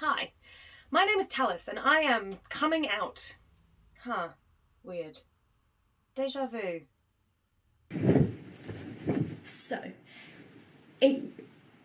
Hi, my name is Tallis, and I am coming out. Weird. Deja vu. So, it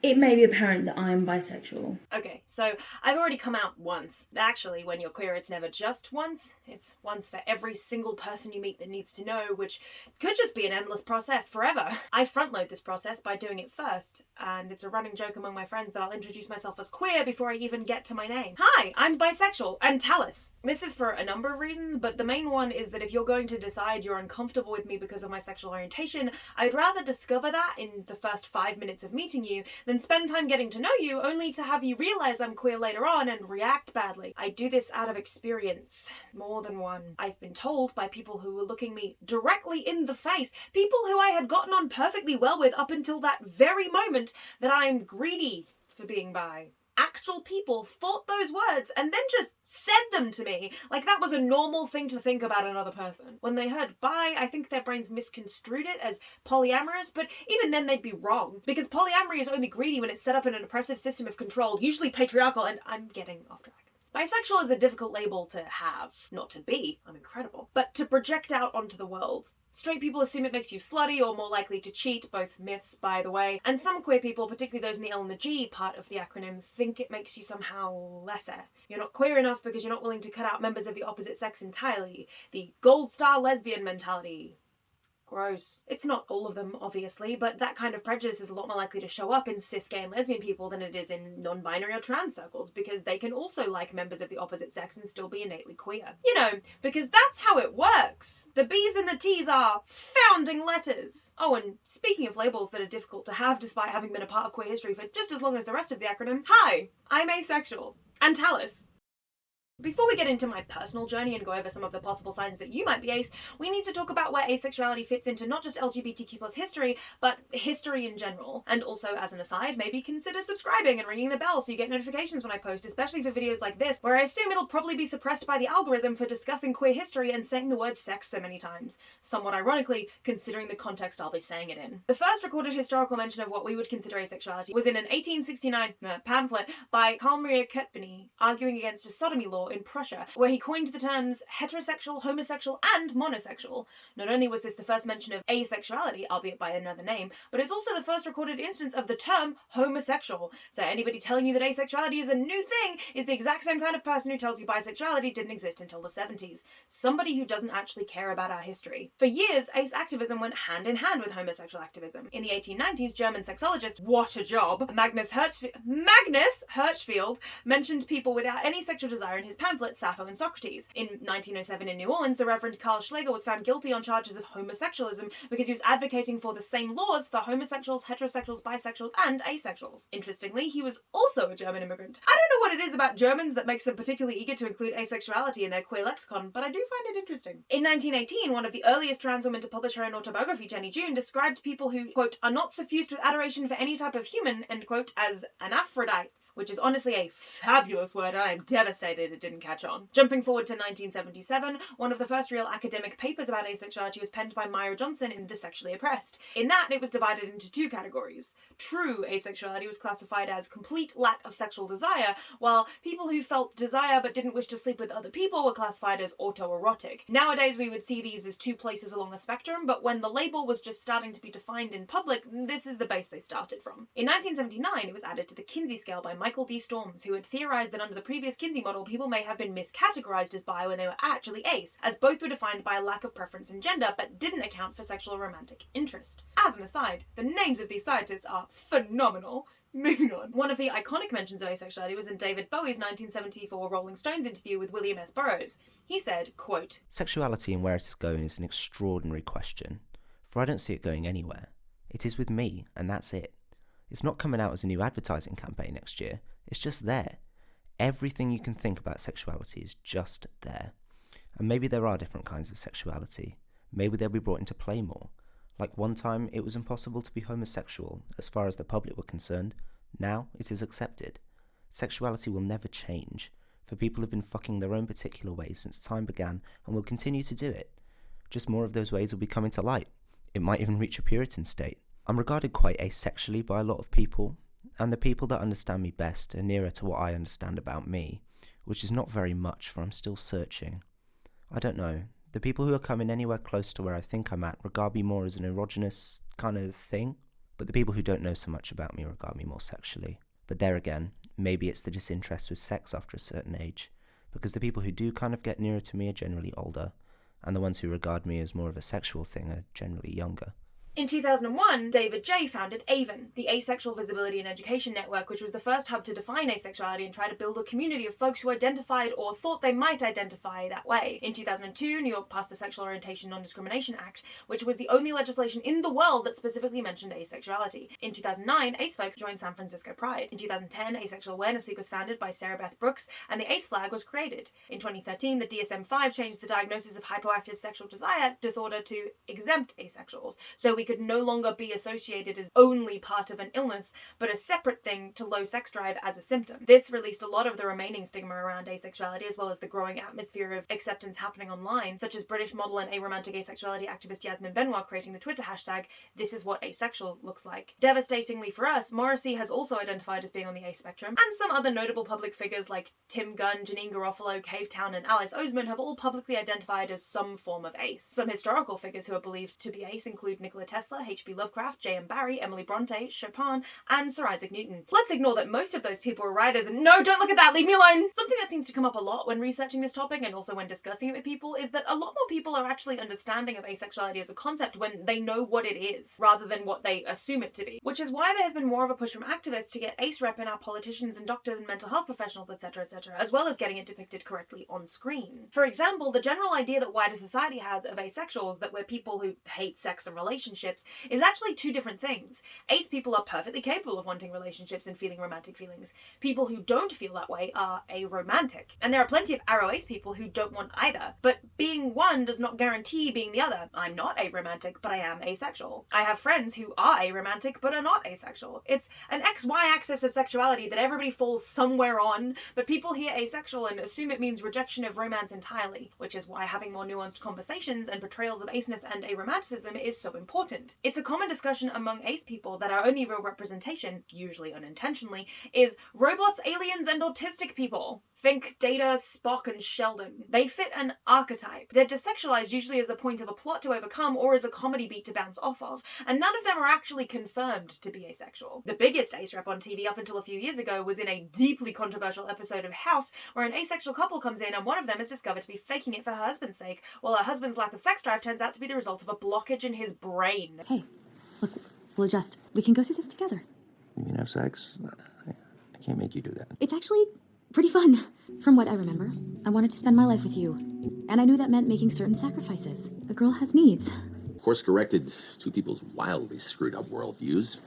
it may be apparent that I'm bisexual. Okay, so I've already come out once. Actually, when you're queer, it's never just once. It's once for every single person you meet that needs to know, which could just be an endless process forever. I front load this process by doing it first, and it's a running joke among my friends that I'll introduce myself as queer before I even get to my name. Hi, I'm bisexual and Tallis. This is for a number of reasons, but the main one is that if you're going to decide you're uncomfortable with me because of my sexual orientation, I'd rather discover that in the first 5 minutes of meeting you than spend time getting to know you only to have you realize I'm queer later on and react badly. I do this out of experience, more than one. I've been told by people who were looking me directly in the face, people who I had gotten on perfectly well with up until that very moment, that I'm greedy for being bi. Actual people thought those words and then just said them to me like that was a normal thing to think about another person. When they heard bi, I think their brains misconstrued it as polyamorous, but even then they'd be wrong, because polyamory is only greedy when it's set up in an oppressive system of control, usually patriarchal, and I'm getting off track. Bisexual is a difficult label to have, not to be, I'm incredible, but to project out onto the world. Straight people assume it makes you slutty or more likely to cheat, both myths, by the way, and some queer people, particularly those in the L and the G part of the acronym, think it makes you somehow lesser. You're not queer enough because you're not willing to cut out members of the opposite sex entirely. The gold star lesbian mentality. Gross. It's not all of them, obviously, but that kind of prejudice is a lot more likely to show up in cis, gay, and lesbian people than it is in non-binary or trans circles, because they can also like members of the opposite sex and still be innately queer. You know, because that's how it works. The B's and the T's are founding letters. Oh, and speaking of labels that are difficult to have despite having been a part of queer history for just as long as the rest of the acronym, hi, I'm asexual. And Tallis. Before we get into my personal journey and go over some of the possible signs that you might be ace, we need to talk about where asexuality fits into not just LGBTQ+ history, but history in general. And also, as an aside, maybe consider subscribing and ringing the bell so you get notifications when I post, especially for videos like this, where I assume it'll probably be suppressed by the algorithm for discussing queer history and saying the word sex so many times. Somewhat ironically, considering the context I'll be saying it in. The first recorded historical mention of what we would consider asexuality was in an 1869 pamphlet by Karl Maria Kertbeny, arguing against a sodomy law in Prussia, where he coined the terms heterosexual, homosexual, and monosexual. Not only was this the first mention of asexuality, albeit by another name, but it's also the first recorded instance of the term homosexual. So anybody telling you that asexuality is a new thing is the exact same kind of person who tells you bisexuality didn't exist until the 70s. Somebody who doesn't actually care about our history. For years, ace activism went hand in hand with homosexual activism. In the 1890s, German sexologist, what a job, Magnus Hirschfeld mentioned people without any sexual desire in his pamphlet Sappho and Socrates. In 1907 in New Orleans, the Reverend Carl Schlegel was found guilty on charges of homosexualism because he was advocating for the same laws for homosexuals, heterosexuals, bisexuals, and asexuals. Interestingly, he was also a German immigrant. I don't know what it is about Germans that makes them particularly eager to include asexuality in their queer lexicon, but I do find it interesting. In 1918, one of the earliest trans women to publish her own autobiography, Jenny June, described people who, quote, are not suffused with adoration for any type of human, end quote, as anaphrodites, which is honestly a fabulous word, and I am devastated it didn't catch on. Jumping forward to 1977, one of the first real academic papers about asexuality was penned by Myra Johnson in The Sexually Oppressed. In that, it was divided into two categories. True asexuality was classified as complete lack of sexual desire, while people who felt desire but didn't wish to sleep with other people were classified as autoerotic. Nowadays, we would see these as two places along the spectrum, but when the label was just starting to be defined in public, this is the base they started from. In 1979, it was added to the Kinsey scale by Michael D. Storms, who had theorized that under the previous Kinsey model, people may have been miscategorized as bi when they were actually ace, as both were defined by a lack of preference in gender but didn't account for sexual or romantic interest. As an aside, the names of these scientists are phenomenal. Moving on. One of the iconic mentions of asexuality was in David Bowie's 1974 Rolling Stones interview with William S. Burroughs. He said, quote, "Sexuality and where it is going is an extraordinary question, for I don't see it going anywhere. It is with me, and that's it. It's not coming out as a new advertising campaign next year, it's just there. Everything you can think about sexuality is just there. And maybe there are different kinds of sexuality. Maybe they'll be brought into play more. Like one time it was impossible to be homosexual as far as the public were concerned. Now it is accepted. Sexuality will never change, for people have been fucking their own particular ways since time began and will continue to do it. Just more of those ways will be coming to light. It might even reach a Puritan state. I'm regarded quite asexually by a lot of people, And the people that understand me best are nearer to what I understand about me, which is not very much, for I'm still searching. I don't know. The people who are coming anywhere close to where I think I'm at regard me more as an erogenous kind of thing, but the people who don't know so much about me regard me more sexually. But there again, maybe it's the disinterest with sex after a certain age, because the people who do kind of get nearer to me are generally older, and the ones who regard me as more of a sexual thing are generally younger. In 2001, David J. founded AVEN, the Asexual Visibility and Education Network, which was the first hub to define asexuality and try to build a community of folks who identified or thought they might identify that way. In 2002, New York passed the Sexual Orientation Non-Discrimination Act, which was the only legislation in the world that specifically mentioned asexuality. In 2009, ace folks joined San Francisco Pride. In 2010, Asexual Awareness Week was founded by Sarah Beth Brooks, and the ACE flag was created. In 2013, the DSM-5 changed the diagnosis of hypoactive sexual desire disorder to exempt asexuals, so we could no longer be associated as only part of an illness, but a separate thing to low sex drive as a symptom. This released a lot of the remaining stigma around asexuality, as well as the growing atmosphere of acceptance happening online, such as British model and aromantic asexuality activist Yasmin Benoit creating the Twitter hashtag, "This is what asexual looks like." Devastatingly for us, Morrissey has also identified as being on the ace spectrum, and some other notable public figures like Tim Gunn, Janine Garofalo, Cavetown, and Alice Oseman have all publicly identified as some form of ace. Some historical figures who are believed to be ace include Nikola Tesla, H.P. Lovecraft, J.M. Barrie, Emily Bronte, Chopin, and Sir Isaac Newton. Let's ignore that most of those people were writers, and no, don't look at that, leave me alone! Something that seems to come up a lot when researching this topic, and also when discussing it with people, is that a lot more people are actually understanding of asexuality as a concept when they know what it is, rather than what they assume it to be. Which is why there has been more of a push from activists to get ace rep in our politicians and doctors and mental health professionals, etc., etc., as well as getting it depicted correctly on screen. For example, the general idea that wider society has of asexuals, that we're people who hate sex and relationships, is actually two different things. Ace people are perfectly capable of wanting relationships and feeling romantic feelings. People who don't feel that way are aromantic. And there are plenty of aro ace people who don't want either. But being one does not guarantee being the other. I'm not aromantic, but I am asexual. I have friends who are aromantic, but are not asexual. It's an XY axis of sexuality that everybody falls somewhere on, but people hear asexual and assume it means rejection of romance entirely, which is why having more nuanced conversations and portrayals of aceness and aromanticism is so important. It's a common discussion among ace people that our only real representation, usually unintentionally, is robots, aliens, and autistic people. Think Data, Spock, and Sheldon. They fit an archetype. They're desexualized usually as a point of a plot to overcome or as a comedy beat to bounce off of, and none of them are actually confirmed to be asexual. The biggest ace rep on TV up until a few years ago was in a deeply controversial episode of House, where an asexual couple comes in and one of them is discovered to be faking it for her husband's sake, while her husband's lack of sex drive turns out to be the result of a blockage in his brain. Hey, look, we'll adjust. We can go through this together. You can have sex? I can't make you do that. It's actually pretty fun. From what I remember, I wanted to spend my life with you. And I knew that meant making certain sacrifices. A girl has needs. Course corrected two people's wildly screwed up worldviews.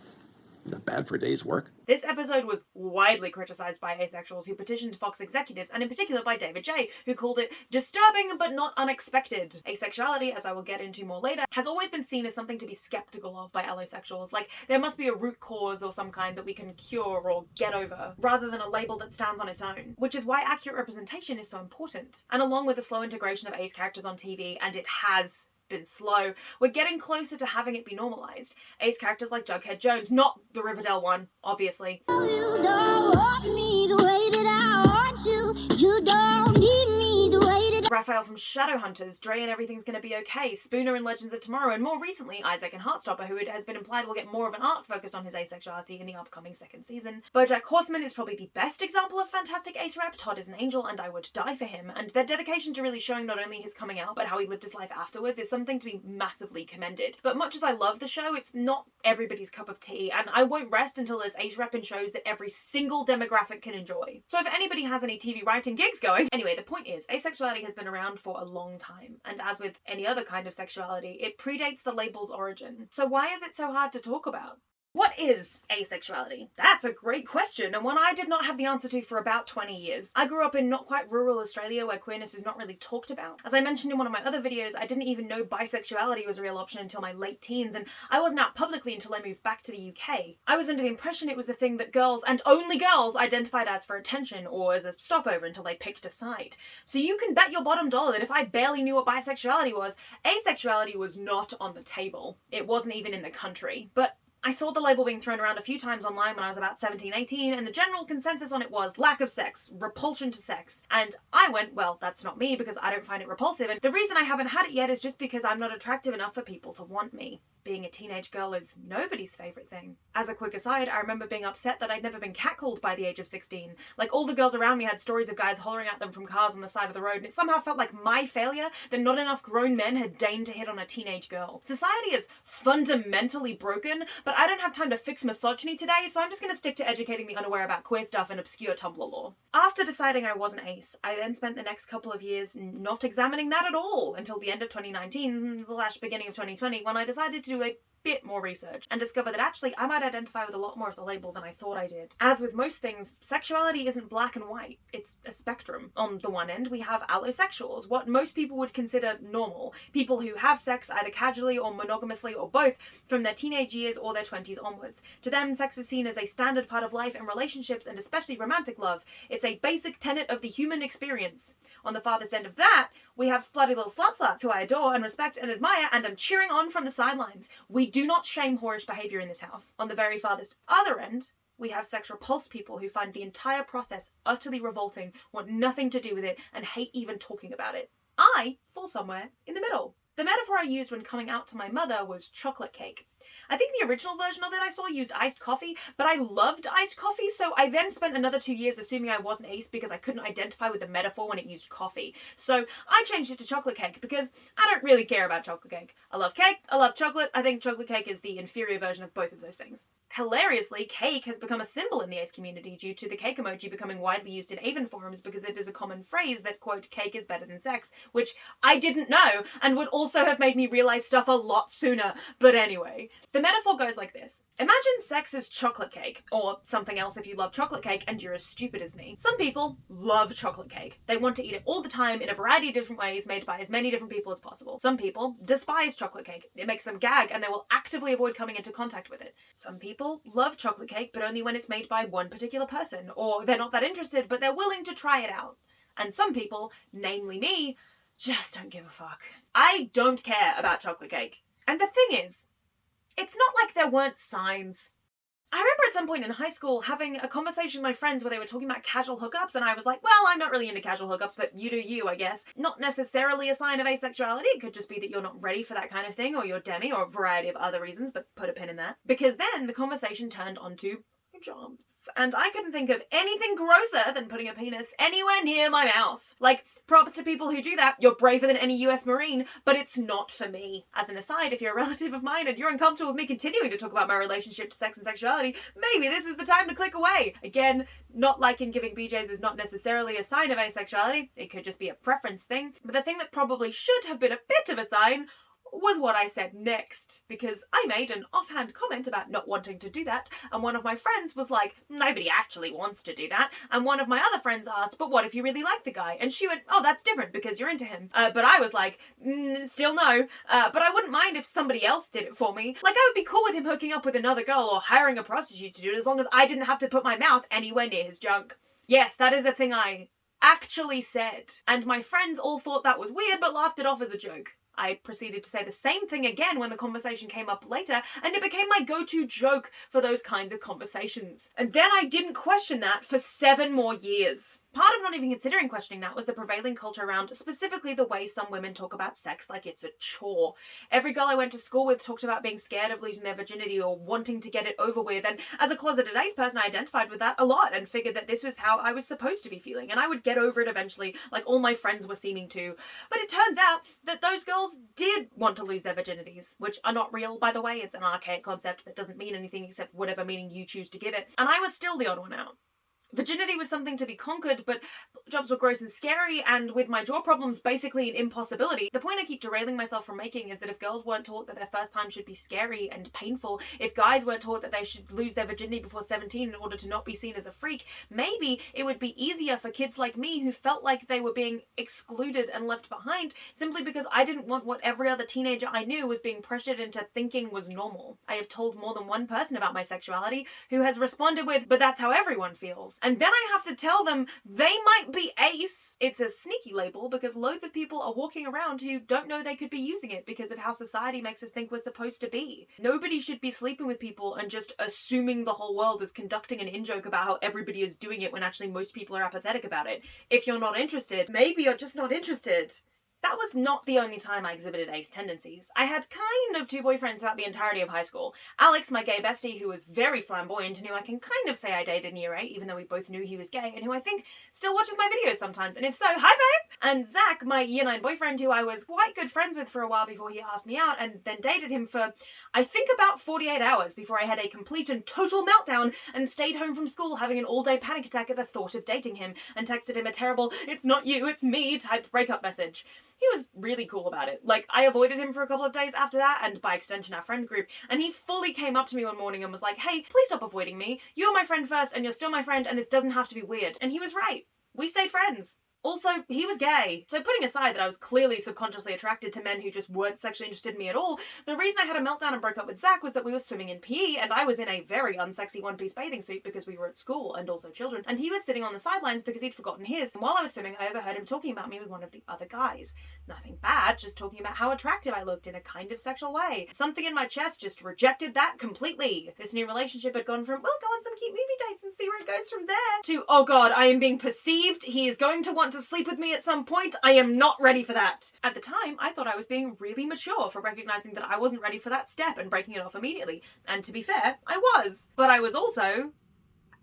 Is that bad for a day's work? This episode was widely criticized by asexuals who petitioned Fox executives, and in particular by David J., who called it disturbing but not unexpected. Asexuality, as I will get into more later, has always been seen as something to be skeptical of by allosexuals, like there must be a root cause or some kind that we can cure or get over, rather than a label that stands on its own, which is why accurate representation is so important. And along with the slow integration of ace characters on TV, and it has been slow, we're getting closer to having it be normalized. Ace characters like Jughead Jones, not the Riverdale one, obviously. You don't want me the way that I want you. You don't need me the way that Raphael from Shadowhunters, Dre and Everything's Gonna Be Okay, Spooner in Legends of Tomorrow, and more recently, Isaac in Heartstopper, who it has been implied will get more of an arc focused on his asexuality in the upcoming second season. BoJack Horseman is probably the best example of fantastic ace rep. Todd is an angel, and I would die for him, and their dedication to really showing not only his coming out, but how he lived his life afterwards is something to be massively commended. But much as I love the show, it's not everybody's cup of tea, and I won't rest until there's ace rep in shows that every single demographic can enjoy. So if anybody has any TV writing gigs going... Anyway, the point is, asexuality has been around for a long time, and as with any other kind of sexuality, it predates the label's origin. So why is it so hard to talk about? What is asexuality? That's a great question, and one I did not have the answer to for about 20 years. I grew up in not quite rural Australia where queerness is not really talked about. As I mentioned in one of my other videos, I didn't even know bisexuality was a real option until my late teens, and I wasn't out publicly until I moved back to the UK. I was under the impression it was the thing that girls, and only girls, identified as for attention or as a stopover until they picked a side. So you can bet your bottom dollar that if I barely knew what bisexuality was, asexuality was not on the table. It wasn't even in the country. But I saw the label being thrown around a few times online when I was about 17, 18, and the general consensus on it was lack of sex, repulsion to sex. And I went, well, that's not me because I don't find it repulsive. And the reason I haven't had it yet is just because I'm not attractive enough for people to want me. Being a teenage girl is nobody's favourite thing. As a quick aside, I remember being upset that I'd never been catcalled by the age of 16. Like, all the girls around me had stories of guys hollering at them from cars on the side of the road, and it somehow felt like my failure that not enough grown men had deigned to hit on a teenage girl. Society is fundamentally broken, but I don't have time to fix misogyny today, so I'm just gonna stick to educating the unaware about queer stuff and obscure Tumblr lore. After deciding I wasn't ace, I then spent the next couple of years not examining that at all until the end of 2019/beginning of 2020, when I decided to do a bit more research and discover that actually I might identify with a lot more of the label than I thought I did. As with most things, sexuality isn't black and white, it's a spectrum. On the one end, we have allosexuals, what most people would consider normal, people who have sex either casually or monogamously or both from their teenage years or their 20s onwards. To them, sex is seen as a standard part of life and relationships, and especially romantic love. It's a basic tenet of the human experience. On the farthest end of that, we have slutty little sluts who I adore and respect and admire and am cheering on from the sidelines. We do not shame whorish behaviour in this house. On the very farthest other end, we have sex repulsed people who find the entire process utterly revolting, want nothing to do with it, and hate even talking about it. I fall somewhere in the middle. The metaphor I used when coming out to my mother was chocolate cake. I think the original version of it I saw used iced coffee, but I loved iced coffee, so I then spent another 2 years assuming I wasn't ace because I couldn't identify with the metaphor when it used coffee. So I changed it to chocolate cake because I don't really care about chocolate cake. I love cake, I love chocolate, I think chocolate cake is the inferior version of both of those things. Hilariously, cake has become a symbol in the ace community due to the cake emoji becoming widely used in Avon forums because it is a common phrase that, quote, cake is better than sex, which I didn't know and would also have made me realise stuff a lot sooner. But anyway, the metaphor goes like this. Imagine sex is chocolate cake, or something else if you love chocolate cake and you're as stupid as me. Some people love chocolate cake. They want to eat it all the time in a variety of different ways made by as many different people as possible. Some people despise chocolate cake. It makes them gag and they will actively avoid coming into contact with it. Some people love chocolate cake, but only when it's made by one particular person, or they're not that interested, but they're willing to try it out. And some people, namely me, just don't give a fuck. I don't care about chocolate cake. And the thing is, it's not like there weren't signs. I remember at some point in high school having a conversation with my friends where they were talking about casual hookups, and I was like, well, I'm not really into casual hookups, but you do you, I guess. Not necessarily a sign of asexuality. It could just be that you're not ready for that kind of thing, or you're demi, or a variety of other reasons, but put a pin in that. Because then the conversation turned onto jobs. And I couldn't think of anything grosser than putting a penis anywhere near my mouth. Like, props to people who do that. You're braver than any US Marine, but it's not for me. As an aside, if you're a relative of mine and you're uncomfortable with me continuing to talk about my relationship to sex and sexuality, maybe this is the time to click away. Again, not liking giving BJs is not necessarily a sign of asexuality. It could just be a preference thing. But the thing that probably should have been a bit of a sign was what I said next, because I made an offhand comment about not wanting to do that, and one of my friends was like, nobody actually wants to do that, and one of my other friends asked, but what if you really like the guy? And she went, oh, that's different because you're into him. But I was like, still no, but I wouldn't mind if somebody else did it for me. Like, I would be cool with him hooking up with another girl or hiring a prostitute to do it as long as I didn't have to put my mouth anywhere near his junk. Yes, that is a thing I actually said, and my friends all thought that was weird but laughed it off as a joke. I proceeded to say the same thing again when the conversation came up later, and it became my go-to joke for those kinds of conversations. And then I didn't question that for 7 more years. Part of not even considering questioning that was the prevailing culture around specifically the way some women talk about sex like it's a chore. Every girl I went to school with talked about being scared of losing their virginity or wanting to get it over with, and as a closeted ace person I identified with that a lot and figured that this was how I was supposed to be feeling, and I would get over it eventually like all my friends were seeming to. But it turns out that those girls did want to lose their virginities, which are not real, by the way. It's an archaic concept that doesn't mean anything except whatever meaning you choose to give it. And I was still the odd one out. Virginity was something to be conquered, but jobs were gross and scary, and with my jaw problems basically an impossibility. The point I keep derailing myself from making is that if girls weren't taught that their first time should be scary and painful, if guys weren't taught that they should lose their virginity before 17 in order to not be seen as a freak, maybe it would be easier for kids like me who felt like they were being excluded and left behind simply because I didn't want what every other teenager I knew was being pressured into thinking was normal. I have told more than one person about my sexuality who has responded with, but that's how everyone feels. and then I have to tell them they might be ace. It's a sneaky label because loads of people are walking around who don't know they could be using it because of how society makes us think we're supposed to be. Nobody should be sleeping with people and just assuming the whole world is conducting an in-joke about how everybody is doing it when actually most people are apathetic about it. If you're not interested, maybe you're just not interested. That was not the only time I exhibited ace tendencies. I had kind of two boyfriends throughout the entirety of high school. Alex, my gay bestie, who was very flamboyant and who I can kind of say I dated in year 8, even though we both knew he was gay, and who I think still watches my videos sometimes, and if so, hi babe! And Zach, my year 9 boyfriend, who I was quite good friends with for a while before he asked me out, and then dated him for, I think, about 48 hours before I had a complete and total meltdown and stayed home from school having an all-day panic attack at the thought of dating him, and texted him a terrible, "it's not you, it's me" type breakup message. He was really cool about it. Like, I avoided him for a couple of days after that, and by extension our friend group, and he fully came up to me one morning and was like, "Hey, please stop avoiding me. You're my friend first, and you're still my friend, and this doesn't have to be weird." And he was right. We stayed friends. Also, he was gay. So putting aside that I was clearly subconsciously attracted to men who just weren't sexually interested in me at all, the reason I had a meltdown and broke up with Zach was that we were swimming in PE, and I was in a very unsexy one-piece bathing suit because we were at school and also children, and he was sitting on the sidelines because he'd forgotten his, and while I was swimming I overheard him talking about me with one of the other guys. Nothing bad, just talking about how attractive I looked in a kind of sexual way. Something in my chest just rejected that completely. This new relationship had gone from, we'll go on some cute movie dates and see where it goes from there, to, oh god, I am being perceived, he is going to want to sleep with me at some point, I am not ready for that. At the time, I thought I was being really mature for recognizing that I wasn't ready for that step and breaking it off immediately. And to be fair, I was. But I was also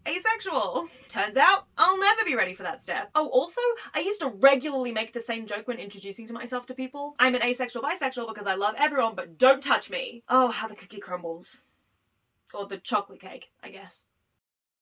asexual. Turns out, I'll never be ready for that step. Oh, also, I used to regularly make the same joke when introducing to myself to people. I'm an asexual bisexual because I love everyone, but don't touch me. Oh, how the cookie crumbles. Or the chocolate cake, I guess.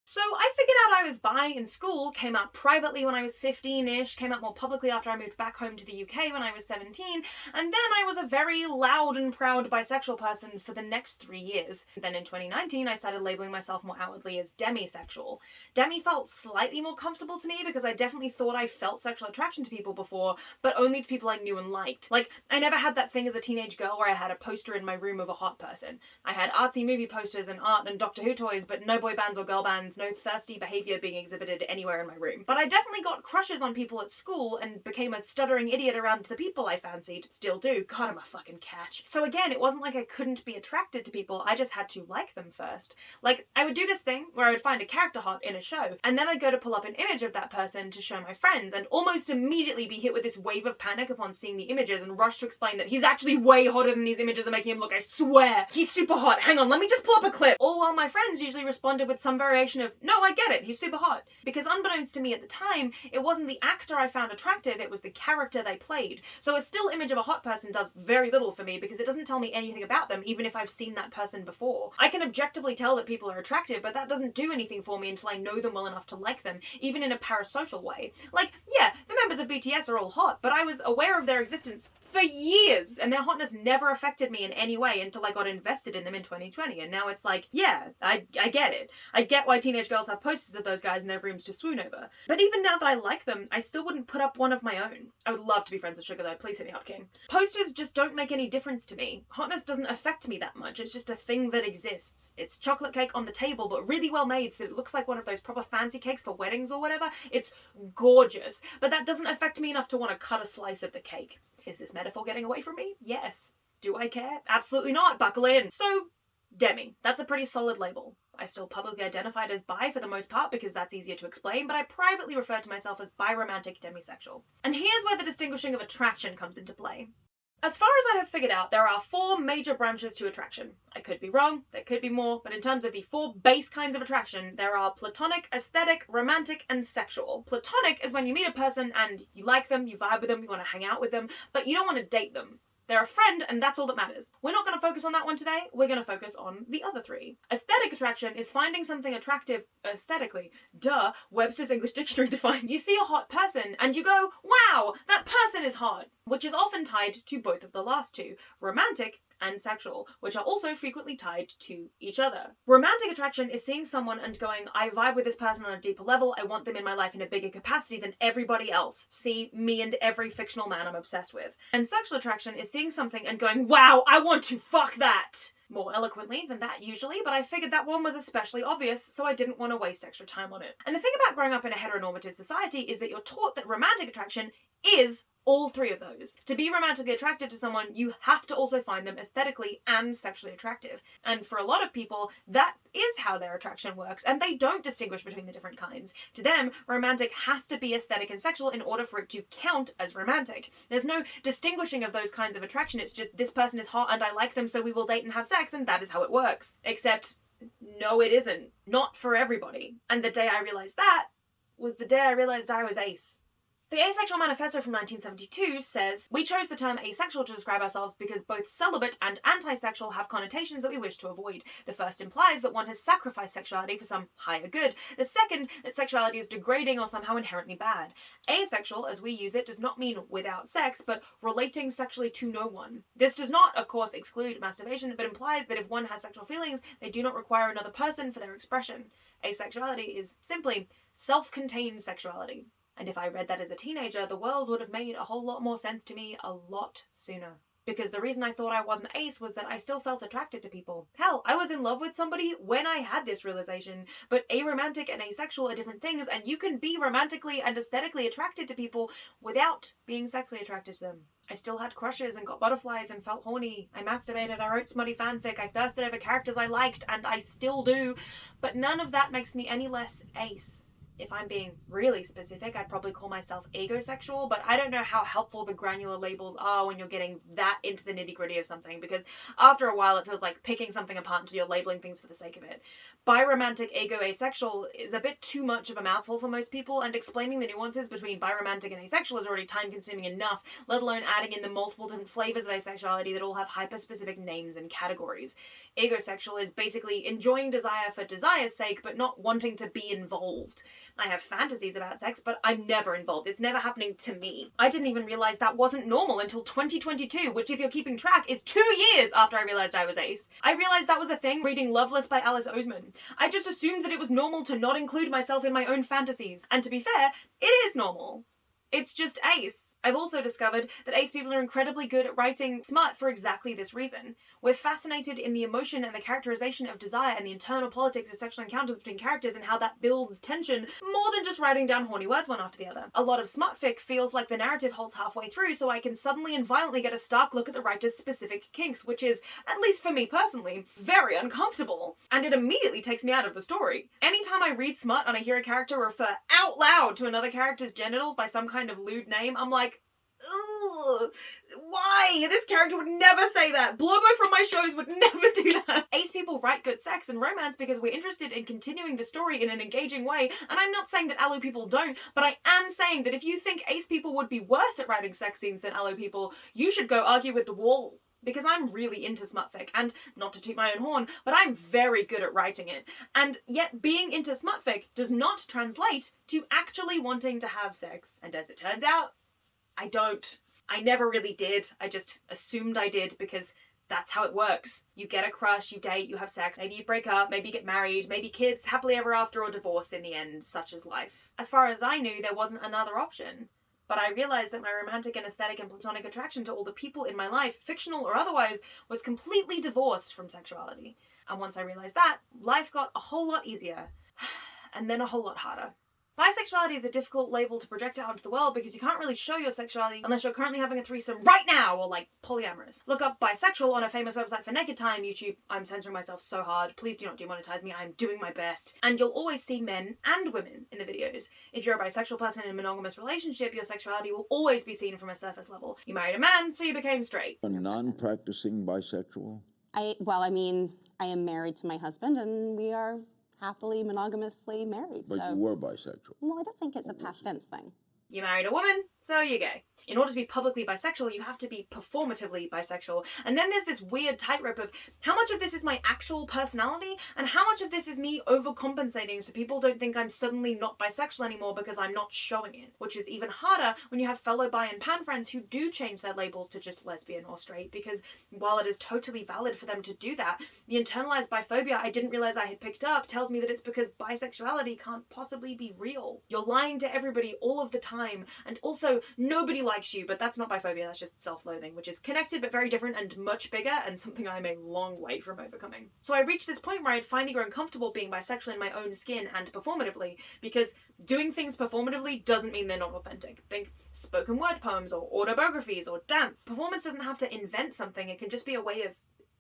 So I figured out I was bi in school, came out privately when I was 15-ish, came out more publicly after I moved back home to the UK when I was 17, and then I was a very loud and proud bisexual person for the next 3 years. Then in 2019 I started labeling myself more outwardly as demisexual. Demi felt slightly more comfortable to me because I definitely thought I felt sexual attraction to people before, but only to people I knew and liked. Like, I never had that thing as a teenage girl where I had a poster in my room of a hot person. I had artsy movie posters and art and Doctor Who toys, but no boy bands or girl bands, no thirsty behaviour being exhibited anywhere in my room. But I definitely got crushes on people at school and became a stuttering idiot around the people I fancied. Still do. God, I'm a fucking catch. So again, it wasn't like I couldn't be attracted to people, I just had to like them first. Like, I would do this thing where I would find a character hot in a show, and then I'd go to pull up an image of that person to show my friends, and almost immediately be hit with this wave of panic upon seeing the images and rush to explain that he's actually way hotter than these images are making him look, I swear. He's super hot. Hang on, let me just pull up a clip. All while my friends usually responded with some variation of, no, I get it, he's super hot. Because unbeknownst to me at the time, it wasn't the actor I found attractive, it was the character they played. So a still image of a hot person does very little for me because it doesn't tell me anything about them, even if I've seen that person before. I can objectively tell that people are attractive, but that doesn't do anything for me until I know them well enough to like them, even in a parasocial way. Like, yeah, the members of BTS are all hot, but I was aware of their existence for years, and their hotness never affected me in any way until I got invested in them in 2020, and now it's like, yeah, I get it. I get why teenage girls have posters of those guys in their rooms to swoon over. But even now that I like them, I still wouldn't put up one of my own. I would love to be friends with Sugar though, please hit me up, King. Posters just don't make any difference to me. Hotness doesn't affect me that much, it's just a thing that exists. It's chocolate cake on the table, but really well made so that it looks like one of those proper fancy cakes for weddings or whatever. It's gorgeous, but that doesn't affect me enough to want to cut a slice of the cake. Is this metaphor getting away from me? Yes. Do I care? Absolutely not. Buckle in. So, Demi. That's a pretty solid label. I still publicly identified as bi for the most part because that's easier to explain, but I privately refer to myself as biromantic demisexual. And here's where the distinguishing of attraction comes into play. As far as I have figured out, there are 4 major branches to attraction. I could be wrong, there could be more, but in terms of the 4 base kinds of attraction, there are platonic, aesthetic, romantic, and sexual. Platonic is when you meet a person and you like them, you vibe with them, you want to hang out with them, but you don't want to date them. They're a friend, and that's all that matters. We're not going to focus on that one today, we're going to focus on the other 3. Aesthetic attraction is finding something attractive aesthetically. Duh, Webster's English Dictionary defines. You see a hot person, and you go, wow, that person is hot, which is often tied to both of the last 2, romantic and sexual, which are also frequently tied to each other. Romantic attraction is seeing someone and going, I vibe with this person on a deeper level, I want them in my life in a bigger capacity than everybody else. See, me and every fictional man I'm obsessed with. And sexual attraction is seeing something and going, wow, I want to fuck that! More eloquently than that usually, but I figured that one was especially obvious, so I didn't want to waste extra time on it. And the thing about growing up in a heteronormative society is that you're taught that romantic attraction is all three of those. To be romantically attracted to someone, you have to also find them aesthetically and sexually attractive. And for a lot of people, that is how their attraction works, and they don't distinguish between the different kinds. To them, romantic has to be aesthetic and sexual in order for it to count as romantic. There's no distinguishing of those kinds of attraction, it's just this person is hot and I like them so we will date and have sex, and that is how it works. Except, no it isn't. Not for everybody. And the day I realized that was the day I realized I was ace. The Asexual Manifesto from 1972 says, we chose the term asexual to describe ourselves because both celibate and anti-sexual have connotations that we wish to avoid. The first implies that one has sacrificed sexuality for some higher good. The second, that sexuality is degrading or somehow inherently bad. Asexual, as we use it, does not mean without sex, but relating sexually to no one. This does not, of course, exclude masturbation, but implies that if one has sexual feelings, they do not require another person for their expression. Asexuality is simply self-contained sexuality. And if I read that as a teenager, the world would have made a whole lot more sense to me a lot sooner. Because the reason I thought I wasn't ace was that I still felt attracted to people. Hell, I was in love with somebody when I had this realization. But aromantic and asexual are different things, and you can be romantically and aesthetically attracted to people without being sexually attracted to them. I still had crushes and got butterflies and felt horny. I masturbated, I wrote smutty fanfic, I thirsted over characters I liked, and I still do. But none of that makes me any less ace. If I'm being really specific, I'd probably call myself egosexual, but I don't know how helpful the granular labels are when you're getting that into the nitty-gritty of something, because after a while it feels like picking something apart until you're labeling things for the sake of it. Biromantic ego-asexual is a bit too much of a mouthful for most people, and explaining the nuances between biromantic and asexual is already time-consuming enough, let alone adding in the multiple different flavors of asexuality that all have hyper-specific names and categories. Egosexual is basically enjoying desire for desire's sake, but not wanting to be involved. I have fantasies about sex, but I'm never involved. It's never happening to me. I didn't even realize that wasn't normal until 2022, which if you're keeping track is 2 years after I realized I was ace. I realized that was a thing reading Loveless by Alice Oseman. I just assumed that it was normal to not include myself in my own fantasies. And to be fair, it is normal. It's just ace. I've also discovered that ace people are incredibly good at writing smut for exactly this reason. We're fascinated in the emotion and the characterization of desire and the internal politics of sexual encounters between characters and how that builds tension more than just writing down horny words one after the other. A lot of smut fic feels like the narrative holds halfway through, so I can suddenly and violently get a stark look at the writer's specific kinks, which is, at least for me personally, very uncomfortable. And it immediately takes me out of the story. Anytime I read smut and I hear a character refer out loud to another character's genitals by some kind of lewd name, I'm like, ugh, why? This character would never say that. Blurbo from my shows would never do that. Ace people write good sex and romance because we're interested in continuing the story in an engaging way, and I'm not saying that allo people don't, but I am saying that if you think ace people would be worse at writing sex scenes than allo people, you should go argue with the wall. Because I'm really into smutfic, and not to toot my own horn, but I'm very good at writing it. And yet being into smutfic does not translate to actually wanting to have sex. And as it turns out, I don't. I never really did. I just assumed I did because that's how it works. You get a crush, you date, you have sex, maybe you break up, maybe you get married, maybe kids, happily ever after, or divorce in the end, such is life. As far as I knew, there wasn't another option. But I realized that my romantic and aesthetic and platonic attraction to all the people in my life, fictional or otherwise, was completely divorced from sexuality. And once I realized that, life got a whole lot easier. And then a whole lot harder. Bisexuality is a difficult label to project out into the world because you can't really show your sexuality unless you're currently having a threesome right now, or like polyamorous. Look up bisexual on a famous website for naked time, YouTube. I'm censoring myself so hard. Please do not demonetize me. I'm doing my best. And you'll always see men and women in the videos. If you're a bisexual person in a monogamous relationship, your sexuality will always be seen from a surface level. You married a man, so you became straight. A non-practicing bisexual? I am married to my husband, and we are happily monogamously married. But so. you were bisexual. Well, I don't think it's a past tense thing. You married a woman, so you're gay. in order to be publicly bisexual, you have to be performatively bisexual. And then there's this weird tightrope of how much of this is my actual personality and how much of this is me overcompensating so people don't think I'm suddenly not bisexual anymore because I'm not showing it, which is even harder when you have fellow bi and pan friends who do change their labels to just lesbian or straight, because while it is totally valid for them to do that, the internalized biphobia I didn't realize I had picked up tells me that it's because bisexuality can't possibly be real. You're lying to everybody all of the time, and also nobody likes you, but that's not biphobia, that's just self-loathing, which is connected but very different and much bigger, and something I'm a long way from overcoming. So I reached this point where I'd finally grown comfortable being bisexual in my own skin and performatively, because doing things performatively doesn't mean they're not authentic. Think spoken word poems or autobiographies or dance. Performance doesn't have to invent something, it can just be a way of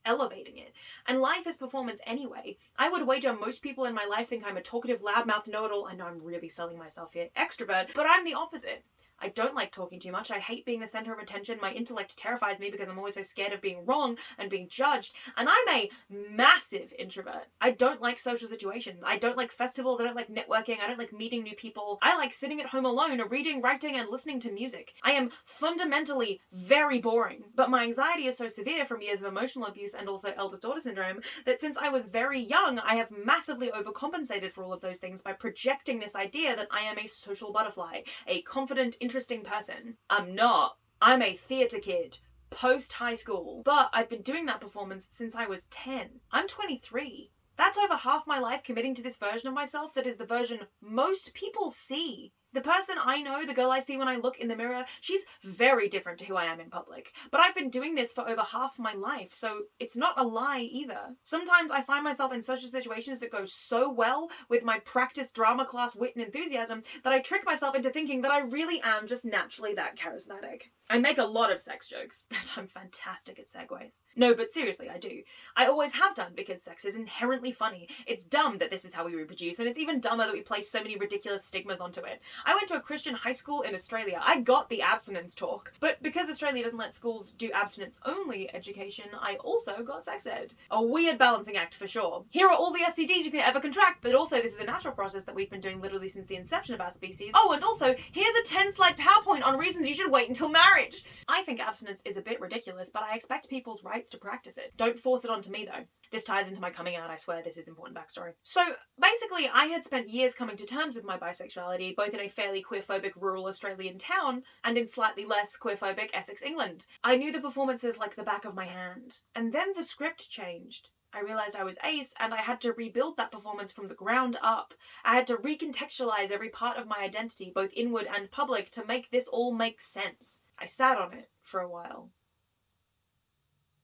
elevating it. And life is performance anyway. I would wager most people in my life think I'm a talkative, loudmouth, know-it-all, I know I'm really selling myself here, extrovert, but I'm the opposite. I don't like talking too much. I hate being the center of attention. My intellect terrifies me because I'm always so scared of being wrong and being judged. And I'm a massive introvert. I don't like social situations. I don't like festivals. I don't like networking. I don't like meeting new people. I like sitting at home alone, reading, writing, and listening to music. I am fundamentally very boring. But my anxiety is so severe from years of emotional abuse and also eldest daughter syndrome that since I was very young, I have massively overcompensated for all of those things by projecting this idea that I am a social butterfly, a confident, interesting person. I'm not. I'm a theatre kid, post high school. But I've been doing that performance since I was 10. I'm 23. That's over half my life committing to this version of myself that is the version most people see. The person I know, the girl I see when I look in the mirror, she's very different to who I am in public. But I've been doing this for over half my life, so it's not a lie either. Sometimes I find myself in social situations that go so well with my practiced drama class wit and enthusiasm that I trick myself into thinking that I really am just naturally that charismatic. I make a lot of sex jokes, and I'm fantastic at segues. No, but seriously, I do. I always have done, because sex is inherently funny. It's dumb that this is how we reproduce, and it's even dumber that we place so many ridiculous stigmas onto it. I went to a Christian high school in Australia. I got the abstinence talk. But because Australia doesn't let schools do abstinence-only education, I also got sex ed. A weird balancing act for sure. Here are all the STDs you can ever contract, but also this is a natural process that we've been doing literally since the inception of our species. Oh, and also, here's a 10-slide PowerPoint on reasons you should wait until marriage. I think abstinence is a bit ridiculous, but I expect people's rights to practice it. Don't force it onto me, though. This ties into my coming out, I swear this is important backstory. So, basically, I had spent years coming to terms with my bisexuality, both in a fairly queerphobic rural Australian town and in slightly less queerphobic Essex, England. I knew the performances like the back of my hand. And then the script changed. I realised I was ace, and I had to rebuild that performance from the ground up. I had to recontextualise every part of my identity, both inward and public, to make this all make sense. I sat on it for a while.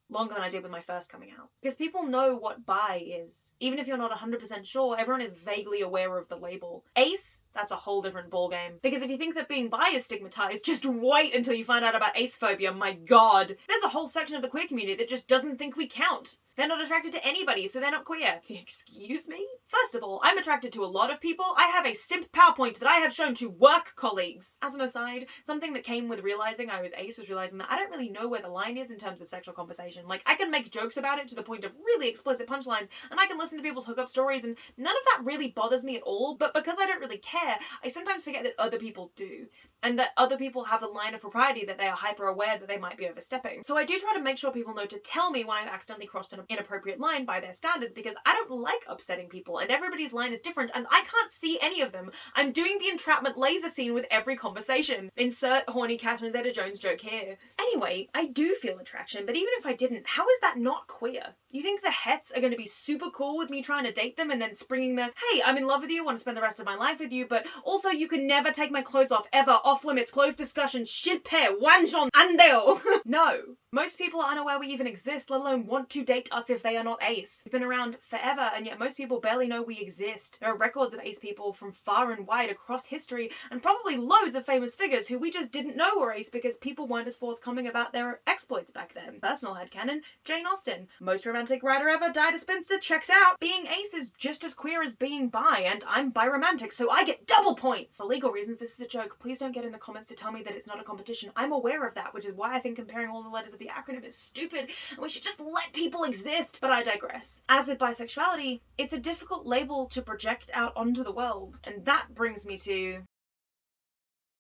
Longer than I did with my first coming out. Because people know what bi is. Even if you're not 100% sure, everyone is vaguely aware of the label. Ace? That's a whole different ballgame. Because if you think that being bi is stigmatized, just wait until you find out about acephobia, my god. There's a whole section of the queer community that just doesn't think we count. They're not attracted to anybody, so they're not queer. Excuse me? First of all, I'm attracted to a lot of people. I have a simp PowerPoint that I have shown to work colleagues. As an aside, something that came with realizing I was ace was realizing that I don't really know where the line is in terms of sexual conversation. Like, I can make jokes about it to the point of really explicit punchlines, and I can listen to people's hookup stories, and none of that really bothers me at all, but because I don't really care, I sometimes forget that other people do, and that other people have a line of propriety that they are hyper aware that they might be overstepping. So I do try to make sure people know to tell me when I've accidentally crossed an inappropriate line by their standards, because I don't like upsetting people, and everybody's line is different, and I can't see any of them. I'm doing the entrapment laser scene with every conversation. Insert horny Catherine Zeta-Jones joke here. Anyway, I do feel attraction, but even if I didn't, how is that not queer? You think the hets are going to be super cool with me trying to date them and then springing the, hey, I'm in love with you, want to spend the rest of my life with you, but also you can never take my clothes off, ever, off limits, closed discussion, shit pair, wanjon, andeo. No. Most people are unaware we even exist, let alone want to date us if they are not ace. We've been around forever, and yet most people barely know we exist. There are records of ace people from far and wide across history, and probably loads of famous figures who we just didn't know were ace because people weren't as forthcoming about their exploits back then. Personal headcanon, Jane Austen. Most romantic writer ever, died a spinster, checks out. Being ace is just as queer as being bi, and I'm bi-romantic, so I get double points! For legal reasons, this is a joke. Please don't get in the comments to tell me that it's not a competition. I'm aware of that, which is why I think comparing all the letters of the acronym is stupid, and we should just let people exist. But I digress. As with bisexuality, it's a difficult label to project out onto the world, and that brings me to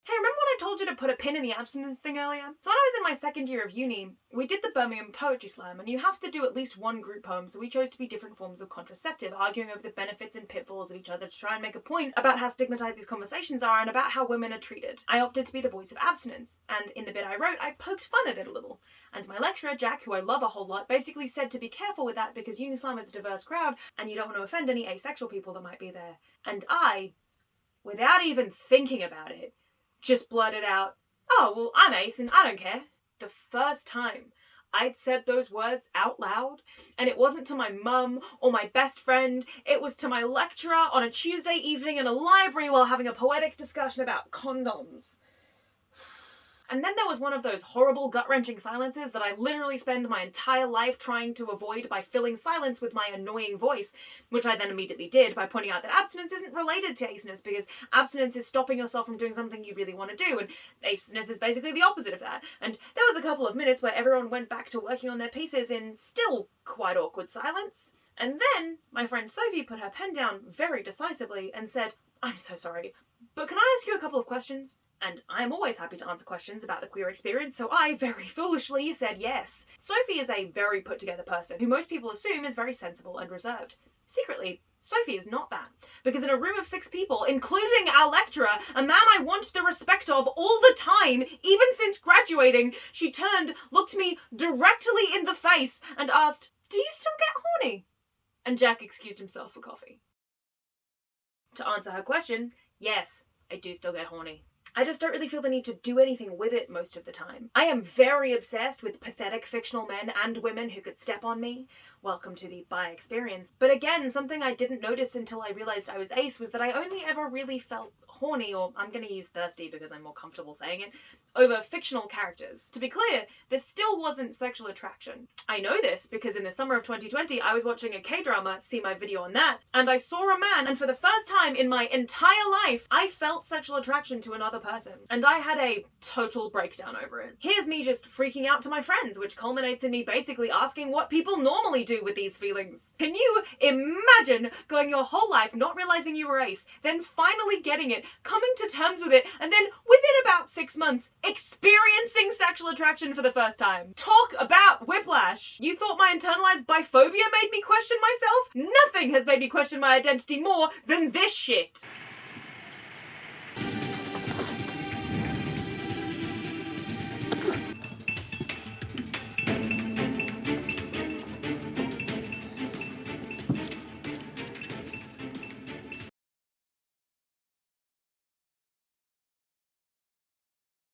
Hey, remember when I told you to put a pin in the abstinence thing earlier? So when I was in my second year of uni, we did the Birmingham Poetry Slam, and you have to do at least one group poem, so we chose to be different forms of contraceptive, arguing over the benefits and pitfalls of each other to try and make a point about how stigmatized these conversations are and about how women are treated. I opted to be the voice of abstinence, and in the bit I wrote, I poked fun at it a little. And my lecturer, Jack, who I love a whole lot, basically said to be careful with that because Unislam is a diverse crowd, and you don't want to offend any asexual people that might be there. And I, without even thinking about it, just blurted out, "Oh, well, I'm ace and I don't care." The first time I'd said those words out loud, and it wasn't to my mum or my best friend, it was to my lecturer on a Tuesday evening in a library while having a poetic discussion about condoms. And then there was one of those horrible gut-wrenching silences that I literally spend my entire life trying to avoid by filling silence with my annoying voice, which I then immediately did by pointing out that abstinence isn't related to aceness, because abstinence is stopping yourself from doing something you really want to do, and aceness is basically the opposite of that. And there was a couple of minutes where everyone went back to working on their pieces in still quite awkward silence. And then my friend Sophie put her pen down very decisively and said, "I'm so sorry, but can I ask you a couple of questions?" And I'm always happy to answer questions about the queer experience, so I very foolishly said yes. Sophie is a very put-together person who most people assume is very sensible and reserved. Secretly, Sophie is not that, because in a room of 6 people, including our lecturer, a man I want the respect of all the time, even since graduating, she turned, looked me directly in the face, and asked, "Do you still get horny?" And Jack excused himself for coffee. To answer her question, yes, I do still get horny. I just don't really feel the need to do anything with it most of the time. I am very obsessed with pathetic fictional men and women who could step on me. Welcome to the bi experience. But again, something I didn't notice until I realized I was ace was that I only ever really felt horny, or I'm gonna use thirsty because I'm more comfortable saying it, over fictional characters. To be clear, there still wasn't sexual attraction. I know this because in the summer of 2020, I was watching a K-drama, see my video on that, and I saw a man, and for the first time in my entire life, I felt sexual attraction to another person. And I had a total breakdown over it. Here's me just freaking out to my friends, which culminates in me basically asking what people normally do with these feelings. Can you imagine going your whole life not realizing you were ace, then finally getting it, coming to terms with it, and then within about 6 months, experiencing sexual attraction for the first time? Talk about whiplash! You thought my internalized biphobia made me question myself? Nothing has made me question my identity more than this shit!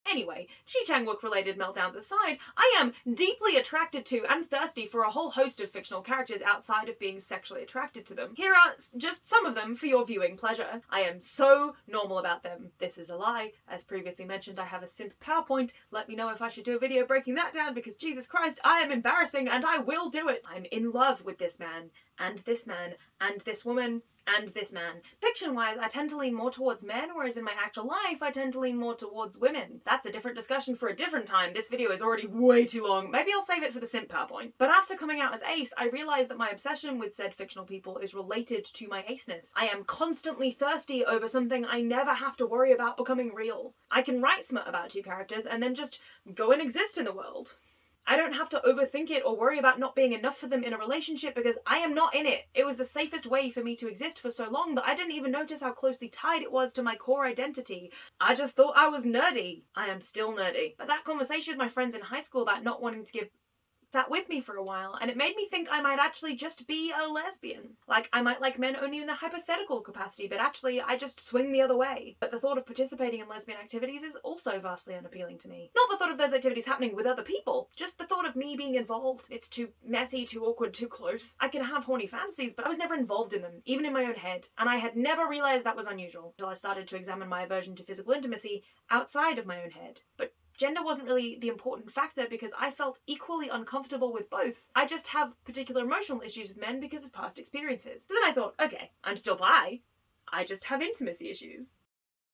Anyway, Chi-Chang-wook-related meltdowns aside, I am deeply attracted to and thirsty for a whole host of fictional characters outside of being sexually attracted to them. Here are just some of them for your viewing pleasure. I am so normal about them. This is a lie. As previously mentioned, I have a simp PowerPoint. Let me know if I should do a video breaking that down because Jesus Christ, I am embarrassing and I will do it. I'm in love with this man, and this man, and this woman, and this man. Fiction-wise, I tend to lean more towards men, whereas in my actual life, I tend to lean more towards women. That's a different discussion for a different time. This video is already way too long. Maybe I'll save it for the simp PowerPoint. But after coming out as ace, I realized that my obsession with said fictional people is related to my aceness. I am constantly thirsty over something I never have to worry about becoming real. I can write smut about 2 characters and then just go and exist in the world. I don't have to overthink it or worry about not being enough for them in a relationship because I am not in it. It was the safest way for me to exist for so long that I didn't even notice how closely tied it was to my core identity. I just thought I was nerdy. I am still nerdy. But that conversation with my friends in high school about not wanting to give sat with me for a while, and it made me think I might actually just be a lesbian. Like, I might like men only in the hypothetical capacity, but actually I just swing the other way. But the thought of participating in lesbian activities is also vastly unappealing to me. Not the thought of those activities happening with other people, just the thought of me being involved. It's too messy, too awkward, too close. I can have horny fantasies, but I was never involved in them, even in my own head. And I had never realized that was unusual until I started to examine my aversion to physical intimacy outside of my own head. But gender wasn't really the important factor because I felt equally uncomfortable with both. I just have particular emotional issues with men because of past experiences. So then I thought, okay, I'm still bi. I just have intimacy issues.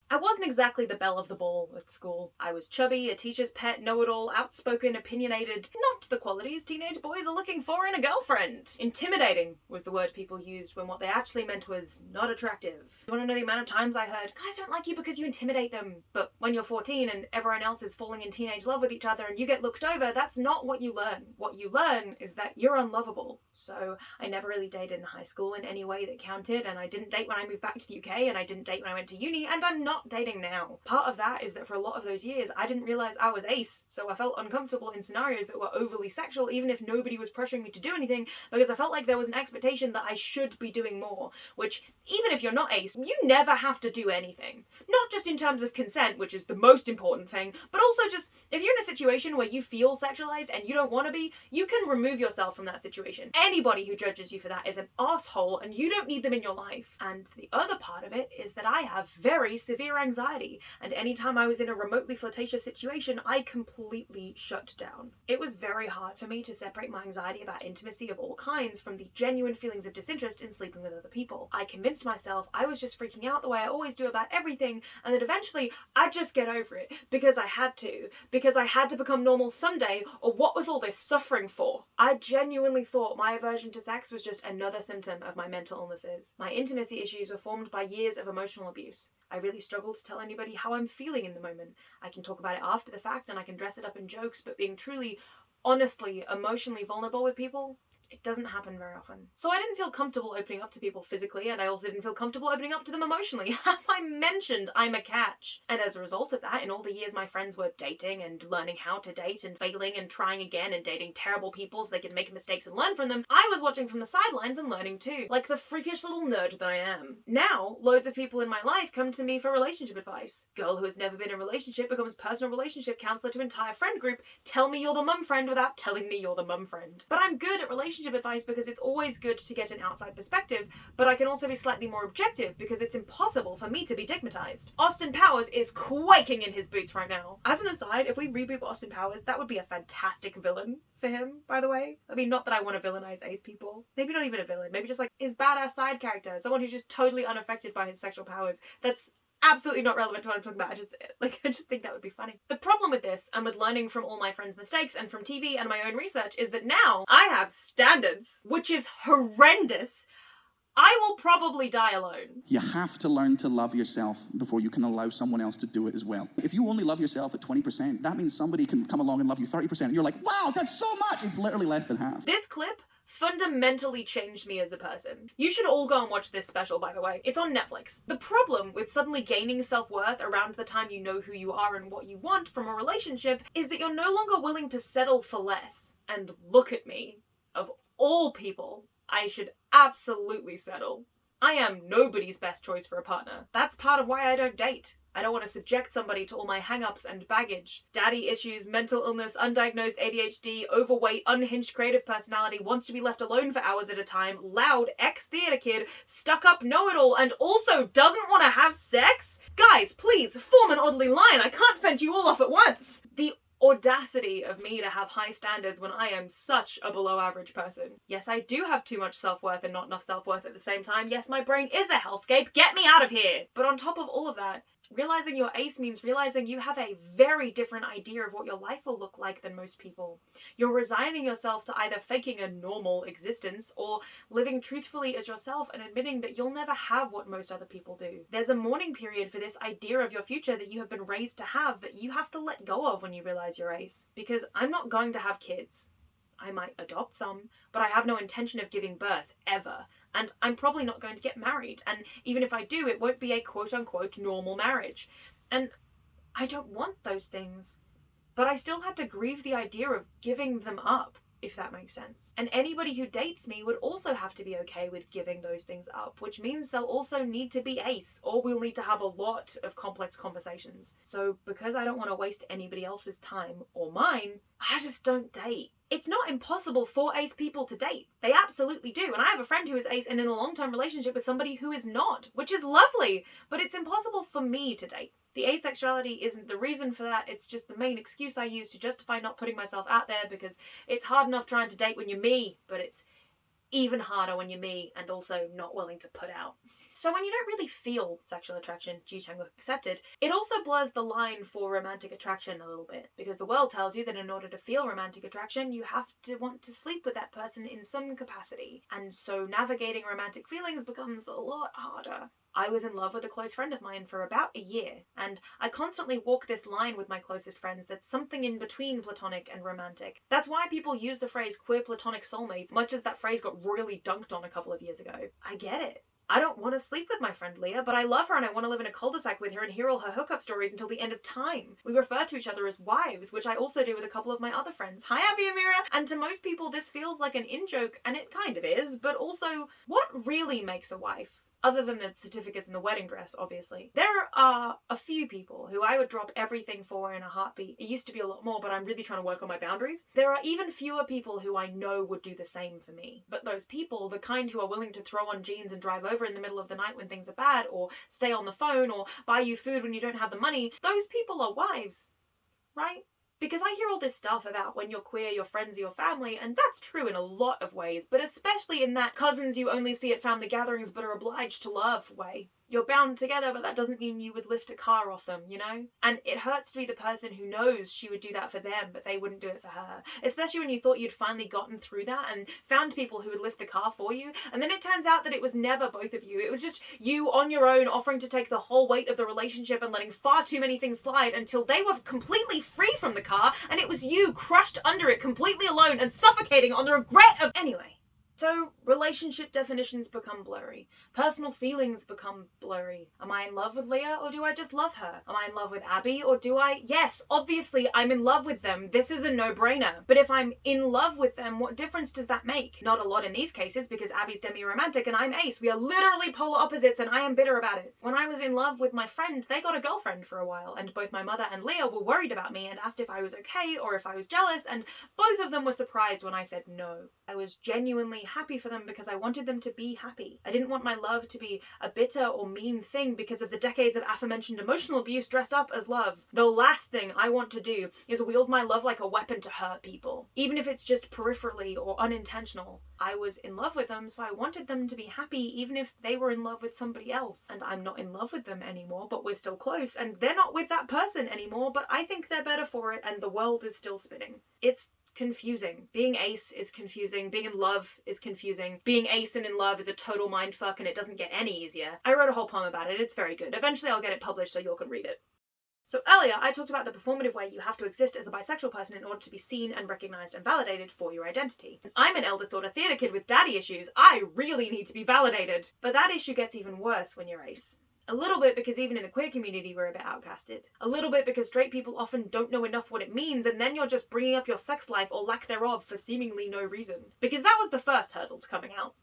I wasn't exactly the belle of the ball at school. I was chubby, a teacher's pet, know-it-all, outspoken, opinionated, not the qualities teenage boys are looking for in a girlfriend. Intimidating was the word people used when what they actually meant was not attractive. You want to know the amount of times I heard, guys don't like you because you intimidate them. But when you're 14 and everyone else is falling in teenage love with each other and you get looked over, that's not what you learn. What you learn is that you're unlovable. So I never really dated in high school in any way that counted, and I didn't date when I moved back to the UK, and I didn't date when I went to uni, and I'm not dating now. Part of that is that for a lot of those years I didn't realize I was ace, so I felt uncomfortable in scenarios that were overly sexual even if nobody was pressuring me to do anything, because I felt like there was an expectation that I should be doing more, which even if you're not ace, you never have to do anything. Not just in terms of consent, which is the most important thing, but also just if you're in a situation where you feel sexualized and you don't want to be, you can remove yourself from that situation. Anybody who judges you for that is an asshole and you don't need them in your life. And the other part of it is that I have very severe anxiety, and anytime I was in a remotely flirtatious situation, I completely shut down. It was very hard for me to separate my anxiety about intimacy of all kinds from the genuine feelings of disinterest in sleeping with other people. I convinced myself I was just freaking out the way I always do about everything, and that eventually I'd just get over it because I had to become normal someday, or what was all this suffering for? I genuinely thought my aversion to sex was just another symptom of my mental illnesses. My intimacy issues were formed by years of emotional abuse. I really struggle to tell anybody how I'm feeling in the moment. I can talk about it after the fact and I can dress it up in jokes, but being truly, honestly, emotionally vulnerable with people, it doesn't happen very often. So I didn't feel comfortable opening up to people physically, and I also didn't feel comfortable opening up to them emotionally. Have I mentioned I'm a catch? And as a result of that, in all the years my friends were dating and learning how to date and failing and trying again and dating terrible people so they could make mistakes and learn from them, I was watching from the sidelines and learning too, like the freakish little nerd that I am. Now, loads of people in my life come to me for relationship advice. Girl who has never been in a relationship becomes personal relationship counselor to entire friend group. Tell me you're the mum friend without telling me you're the mum friend. But I'm good at relationship advice because it's always good to get an outside perspective, but I can also be slightly more objective because it's impossible for me to be digmatized. Austin Powers is quaking in his boots right now. As an aside, if we reboot Austin Powers, that would be a fantastic villain for him, by the way. I mean, not that I want to villainize ace people. Maybe not even a villain. Maybe just like his badass side character. Someone who's just totally unaffected by his sexual powers. That's absolutely not relevant to what I'm talking about. I just think that would be funny. The problem with this, and with learning from all my friends' mistakes and from TV and my own research, is that now I have standards, which is horrendous. I will probably die alone. You have to learn to love yourself before you can allow someone else to do it as well. If you only love yourself at 20%, that means somebody can come along and love you 30%, and you're like, wow, that's so much! It's literally less than half. This clip fundamentally changed me as a person. You should all go and watch this special, by the way. It's on Netflix. The problem with suddenly gaining self-worth around the time you know who you are and what you want from a relationship is that you're no longer willing to settle for less. And look at me. Of all people, I should absolutely settle. I am nobody's best choice for a partner. That's part of why I don't date. I don't want to subject somebody to all my hang-ups and baggage. Daddy issues, mental illness, undiagnosed ADHD, overweight, unhinged creative personality, wants to be left alone for hours at a time, loud, ex-theater kid, stuck-up know-it-all, and also doesn't want to have sex? Guys, please, form an orderly line. I can't fend you all off at once. The audacity of me to have high standards when I am such a below average person. Yes, I do have too much self-worth and not enough self-worth at the same time. Yes, my brain is a hellscape. Get me out of here! But on top of all of that, realizing you're ace means realizing you have a very different idea of what your life will look like than most people. You're resigning yourself to either faking a normal existence or living truthfully as yourself and admitting that you'll never have what most other people do. There's a mourning period for this idea of your future that you have been raised to have that you have to let go of when you realize you're ace. Because I'm not going to have kids. I might adopt some, but I have no intention of giving birth, ever. And I'm probably not going to get married, and even if I do, it won't be a quote-unquote normal marriage. And I don't want those things. But I still had to grieve the idea of giving them up, if that makes sense. And anybody who dates me would also have to be okay with giving those things up, which means they'll also need to be ace, or we'll need to have a lot of complex conversations. So because I don't want to waste anybody else's time, or mine, I just don't date. It's not impossible for ace people to date. They absolutely do. And I have a friend who is ace and in a long-term relationship with somebody who is not, which is lovely, but it's impossible for me to date. The asexuality isn't the reason for that, it's just the main excuse I use to justify not putting myself out there, because it's hard enough trying to date when you're me, but it's even harder when you're me and also not willing to put out. So when you don't really feel sexual attraction, G-Tango accepted, it also blurs the line for romantic attraction a little bit, because the world tells you that in order to feel romantic attraction, you have to want to sleep with that person in some capacity, and so navigating romantic feelings becomes a lot harder. I was in love with a close friend of mine for about a year, and I constantly walk this line with my closest friends that's something in between platonic and romantic. That's why people use the phrase queer platonic soulmates, much as that phrase got really dunked on a couple of years ago. I get it. I don't want to sleep with my friend Leah, but I love her and I want to live in a cul-de-sac with her and hear all her hookup stories until the end of time. We refer to each other as wives, which I also do with a couple of my other friends. Hi, Abby and Mira! And to most people, this feels like an in-joke, and it kind of is, but also, what really makes a wife? Other than the certificates and the wedding dress, obviously. There are a few people who I would drop everything for in a heartbeat. It used to be a lot more, but I'm really trying to work on my boundaries. There are even fewer people who I know would do the same for me. But those people, the kind who are willing to throw on jeans and drive over in the middle of the night when things are bad, or stay on the phone, or buy you food when you don't have the money, those people are wives, right? Because I hear all this stuff about when you're queer, your friends are your family, and that's true in a lot of ways, but especially in that cousins you only see at family gatherings but are obliged to love way. You're bound together, but that doesn't mean you would lift a car off them, you know? And it hurts to be the person who knows she would do that for them, but they wouldn't do it for her. Especially when you thought you'd finally gotten through that and found people who would lift the car for you, and then it turns out that it was never both of you. It was just you on your own offering to take the whole weight of the relationship and letting far too many things slide until they were completely free from the car, and it was you crushed under it completely alone and suffocating on the regret of... Anyway. So, relationship definitions become blurry. Personal feelings become blurry. Am I in love with Leah, or do I just love her? Am I in love with Abby, or do I... Yes, obviously, I'm in love with them. This is a no-brainer. But if I'm in love with them, what difference does that make? Not a lot in these cases, because Abby's demi-romantic and I'm ace. We are literally polar opposites, and I am bitter about it. When I was in love with my friend, they got a girlfriend for a while, and both my mother and Leah were worried about me and asked if I was okay, or if I was jealous, and both of them were surprised when I said no. I was genuinely happy for them because I wanted them to be happy. I didn't want my love to be a bitter or mean thing because of the decades of aforementioned emotional abuse dressed up as love. The last thing I want to do is wield my love like a weapon to hurt people, even if it's just peripherally or unintentional. I was in love with them, so I wanted them to be happy even if they were in love with somebody else. And I'm not in love with them anymore, but we're still close, and they're not with that person anymore, but I think they're better for it, and the world is still spinning. It's confusing. Being ace is confusing. Being in love is confusing. Being ace and in love is a total mindfuck, and it doesn't get any easier. I wrote a whole poem about it. It's very good. Eventually I'll get it published so you all can read it. So earlier I talked about the performative way you have to exist as a bisexual person in order to be seen and recognised and validated for your identity. I'm an eldest daughter theatre kid with daddy issues. I really need to be validated. But that issue gets even worse when you're ace. A little bit because even in the queer community we're a bit outcasted. A little bit because straight people often don't know enough what it means, and then you're just bringing up your sex life or lack thereof for seemingly no reason. Because that was the first hurdle to coming out.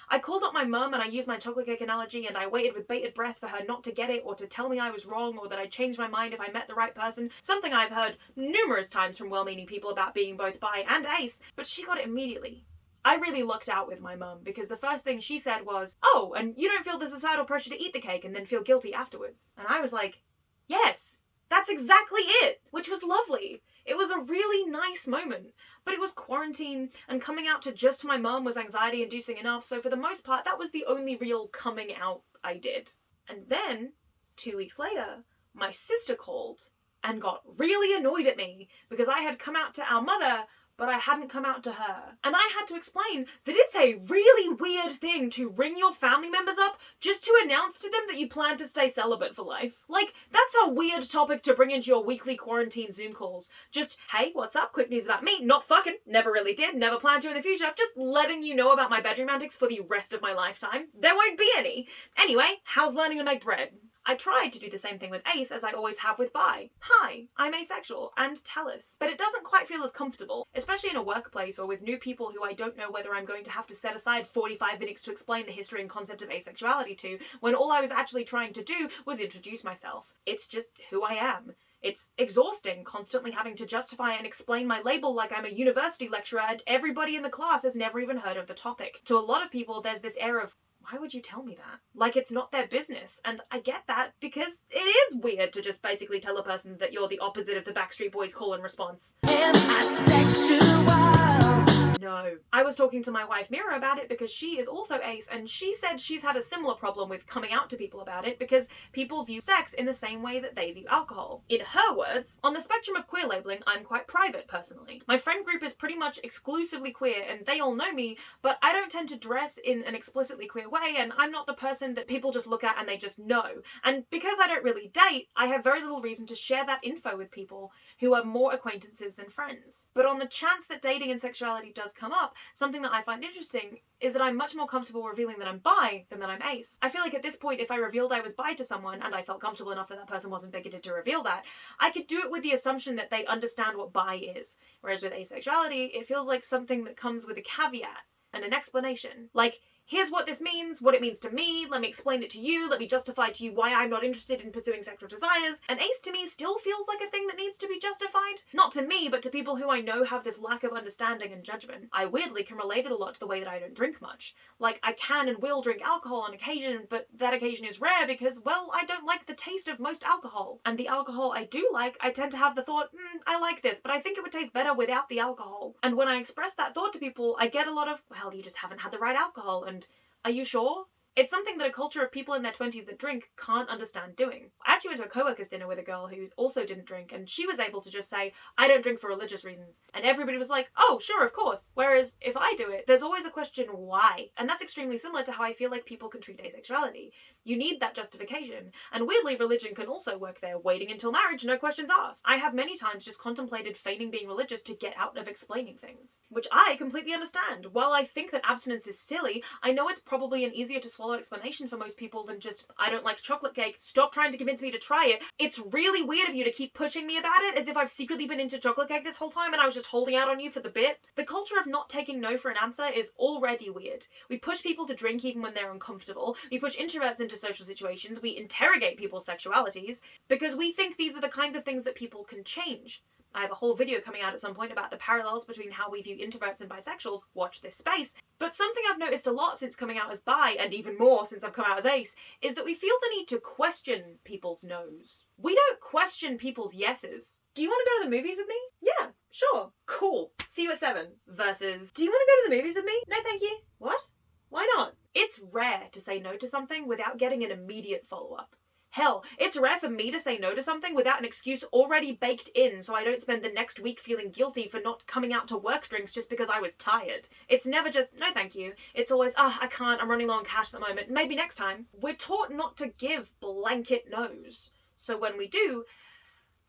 I called up my mum and I used my chocolate cake analogy, and I waited with bated breath for her not to get it or to tell me I was wrong or that I'd change my mind if I met the right person, something I've heard numerous times from well-meaning people about being both bi and ace, but she got it immediately. I really lucked out with my mum, because the first thing she said was, "Oh, and you don't feel the societal pressure to eat the cake and then feel guilty afterwards?" And I was like, yes, that's exactly it, which was lovely. It was a really nice moment, but it was quarantine, and coming out to just my mum was anxiety-inducing enough, so for the most part, that was the only real coming out I did. And then, 2 weeks later, my sister called and got really annoyed at me because I had come out to our mother, but I hadn't come out to her. And I had to explain that it's a really weird thing to ring your family members up just to announce to them that you plan to stay celibate for life. Like, that's a weird topic to bring into your weekly quarantine Zoom calls. Just, hey, what's up? Quick news about me. Not fucking. Never really did. Never plan to in the future. Just letting you know about my bedroom antics for the rest of my lifetime. There won't be any. Anyway, how's learning to make bread? I tried to do the same thing with ace as I always have with bi. Hi, I'm asexual, and tell us. But it doesn't quite feel as comfortable, especially in a workplace or with new people who I don't know whether I'm going to have to set aside 45 minutes to explain the history and concept of asexuality to, when all I was actually trying to do was introduce myself. It's just who I am. It's exhausting, constantly having to justify and explain my label like I'm a university lecturer and everybody in the class has never even heard of the topic. To a lot of people, there's this air of, why would you tell me that? Like it's not their business. And I get that because it is weird to just basically tell a person that you're the opposite of the Backstreet Boys call and response. Am I sexual? No. I was talking to my wife Mira about it because she is also ace, and she said she's had a similar problem with coming out to people about it because people view sex in the same way that they view alcohol. In her words, on the spectrum of queer labeling, I'm quite private personally. My friend group is pretty much exclusively queer and they all know me, but I don't tend to dress in an explicitly queer way, and I'm not the person that people just look at and they just know. And because I don't really date, I have very little reason to share that info with people who are more acquaintances than friends. But on the chance that dating and sexuality does come up, something that I find interesting is that I'm much more comfortable revealing that I'm bi than that I'm ace. I feel like at this point, if I revealed I was bi to someone and I felt comfortable enough that that person wasn't bigoted to reveal that, I could do it with the assumption that they understand what bi is. Whereas with asexuality, it feels like something that comes with a caveat and an explanation. Like, here's what this means, what it means to me, let me explain it to you, let me justify to you why I'm not interested in pursuing sexual desires. And ace to me still feels like a thing that needs to be justified. Not to me, but to people who I know have this lack of understanding and judgment. I weirdly can relate it a lot to the way that I don't drink much. Like, I can and will drink alcohol on occasion, but that occasion is rare because, well, I don't like the taste of most alcohol. And the alcohol I do like, I tend to have the thought, I like this, but I think it would taste better without the alcohol. And when I express that thought to people, I get a lot of, well, you just haven't had the right alcohol, and are you sure? It's something that a culture of people in their 20s that drink can't understand doing. I actually went to a co-worker's dinner with a girl who also didn't drink, and she was able to just say, I don't drink for religious reasons. And everybody was like, oh, sure, of course. Whereas if I do it, there's always a question why. And that's extremely similar to how I feel like people can treat asexuality. You need that justification. And weirdly, religion can also work there, waiting until marriage, no questions asked. I have many times just contemplated feigning being religious to get out of explaining things, which I completely understand. While I think that abstinence is silly, I know it's probably an easier to swallow explanation for most people than just, I don't like chocolate cake, stop trying to convince me to try it. It's really weird of you to keep pushing me about it as if I've secretly been into chocolate cake this whole time and I was just holding out on you for the bit. The culture of not taking no for an answer is already weird. We push people to drink even when they're uncomfortable. We push introverts into social situations. We interrogate people's sexualities because we think these are the kinds of things that people can change. I have a whole video coming out at some point about the parallels between how we view introverts and bisexuals. Watch this space. But something I've noticed a lot since coming out as bi, and even more since I've come out as ace, is that we feel the need to question people's no's. We don't question people's yeses. Do you want to go to the movies with me? Yeah, sure. Cool. See you at 7. Versus, do you want to go to the movies with me? No, thank you. What? Why not? It's rare to say no to something without getting an immediate follow-up. Hell, it's rare for me to say no to something without an excuse already baked in so I don't spend the next week feeling guilty for not coming out to work drinks just because I was tired. It's never just, no thank you. It's always, I can't, I'm running low on cash at the moment, maybe next time. We're taught not to give blanket no's. So when we do,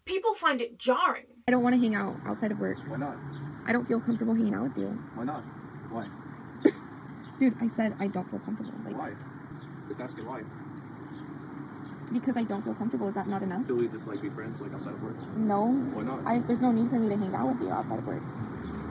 people find it jarring. I don't want to hang out outside of work. Why not? I don't feel comfortable hanging out with you. Why not? Why? Dude, I said I don't feel comfortable. Like, Why? Just asking why. Because I don't feel comfortable. Is that not enough? Do we just like be friends like outside of work? No. Why not? There's no need for me to hang out with you outside of work.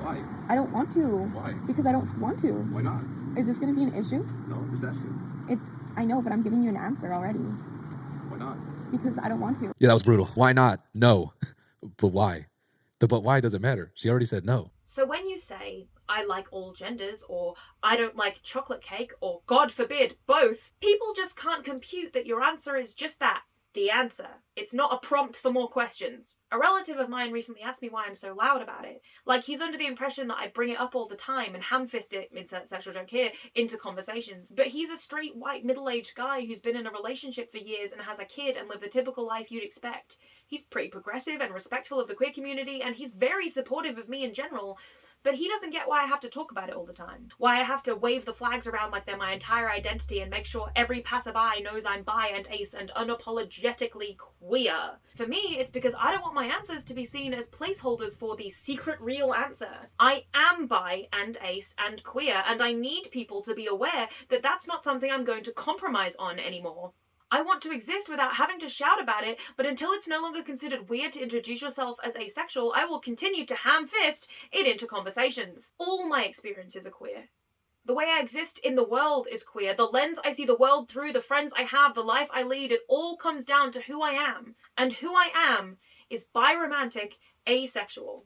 Why? I don't want to. Why? Because I don't want to. Why not? Is this going to be an issue? No, just asking. I know, but I'm giving you an answer already. Why not? Because I don't want to. Yeah, that was brutal. Why not? No. But why? The but why doesn't matter. She already said no. So when you say, I like all genders, or I don't like chocolate cake, or God forbid, both, people just can't compute that your answer is just that. The answer. It's not a prompt for more questions. A relative of mine recently asked me why I'm so loud about it. Like, he's under the impression that I bring it up all the time and ham-fist it, insert sexual joke here, into conversations. But he's a straight, white, middle-aged guy who's been in a relationship for years and has a kid and lived the typical life you'd expect. He's pretty progressive and respectful of the queer community, and he's very supportive of me in general. But he doesn't get why I have to talk about it all the time. Why I have to wave the flags around like they're my entire identity and make sure every passerby knows I'm bi and ace and unapologetically queer. For me, it's because I don't want my answers to be seen as placeholders for the secret real answer. I am bi and ace and queer, and I need people to be aware that that's not something I'm going to compromise on anymore. I want to exist without having to shout about it, but until it's no longer considered weird to introduce yourself as asexual, I will continue to ham-fist it into conversations. All my experiences are queer. The way I exist in the world is queer. The lens I see the world through, the friends I have, the life I lead, it all comes down to who I am. And who I am is biromantic, asexual.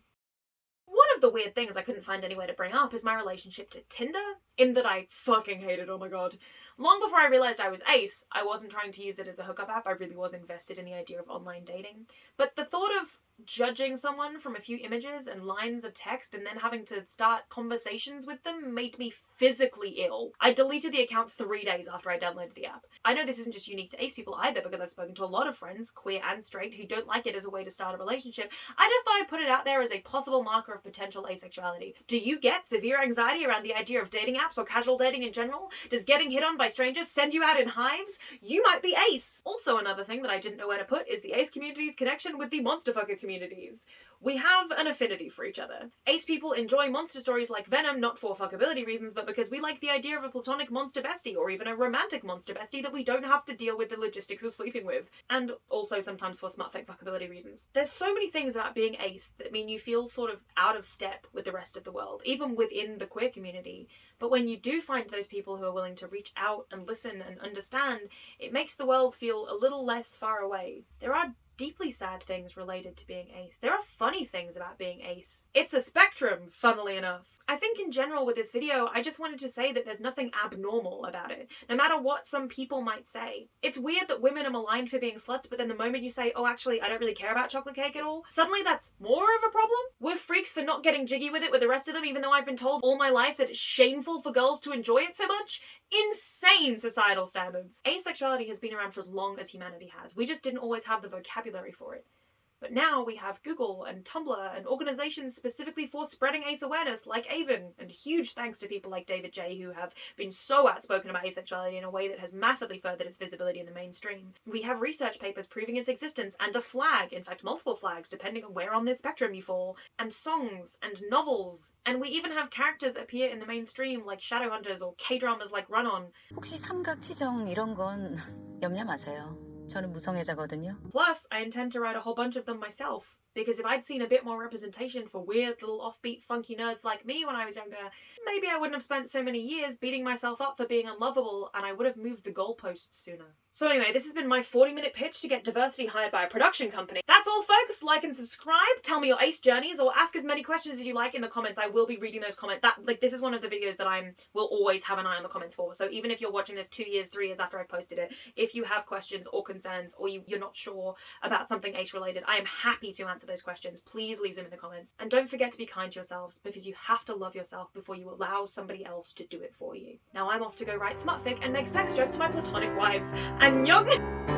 One of the weird things I couldn't find any way to bring up is my relationship to Tinder, in that I fucking hate it, oh my god. Long before I realised I was ace, I wasn't trying to use it as a hookup app, I really was invested in the idea of online dating. But the thought of judging someone from a few images and lines of text and then having to start conversations with them made me physically ill. I deleted the account 3 days after I downloaded the app. I know this isn't just unique to ace people either, because I've spoken to a lot of friends, queer and straight, who don't like it as a way to start a relationship. I just thought I'd put it out there as a possible marker of potential asexuality. Do you get severe anxiety around the idea of dating apps or casual dating in general? Does getting hit on by strangers send you out in hives? You might be ace! Also, another thing that I didn't know where to put is the ace community's connection with the monsterfucker communities. We have an affinity for each other. Ace people enjoy monster stories like Venom not for fuckability reasons, but because we like the idea of a platonic monster bestie, or even a romantic monster bestie that we don't have to deal with the logistics of sleeping with. And also sometimes for smutfic fuckability reasons. There's so many things about being ace that mean you feel sort of out of step with the rest of the world, even within the queer community. But when you do find those people who are willing to reach out and listen and understand, it makes the world feel a little less far away. There are deeply sad things related to being ace. There are funny things about being ace. It's a spectrum, funnily enough. I think in general with this video, I just wanted to say that there's nothing abnormal about it, no matter what some people might say. It's weird that women are maligned for being sluts, but then the moment you say, oh actually I don't really care about chocolate cake at all, suddenly that's more of a problem? We're freaks for not getting jiggy with it with the rest of them, even though I've been told all my life that it's shameful for girls to enjoy it so much? Insane societal standards. Asexuality has been around for as long as humanity has. We just didn't always have the vocabulary for it. But now we have Google and Tumblr and organizations specifically for spreading ace awareness like Avon, and huge thanks to people like David J who have been so outspoken about asexuality in a way that has massively furthered its visibility in the mainstream. We have research papers proving its existence, and a flag, in fact multiple flags depending on where on this spectrum you fall, and songs and novels, and we even have characters appear in the mainstream like Shadowhunters or K-dramas like Run On. 혹시 삼각 치정 이런 건 염려 마세요. 저는 무성애자거든요. Plus, I intend to write a whole bunch of them myself, because if I'd seen a bit more representation for weird little offbeat funky nerds like me when I was younger, maybe I wouldn't have spent so many years beating myself up for being unlovable, and I would have moved the goalposts sooner. So anyway, this has been my 40-minute pitch to get diversity hired by a production company. That's all folks, like and subscribe, tell me your ace journeys, or ask as many questions as you like in the comments. I will be reading those comments. This is one of the videos that will always have an eye on the comments for, so even if you're watching this 2 years, 3 years after I've posted it, if you have questions or concerns, or you're not sure about something ace related, I am happy to answer those questions. Please leave them in the comments. And don't forget to be kind to yourselves, because you have to love yourself before you allow somebody else to do it for you. Now I'm off to go write smutfic and make sex jokes to my platonic wives. Annyeong!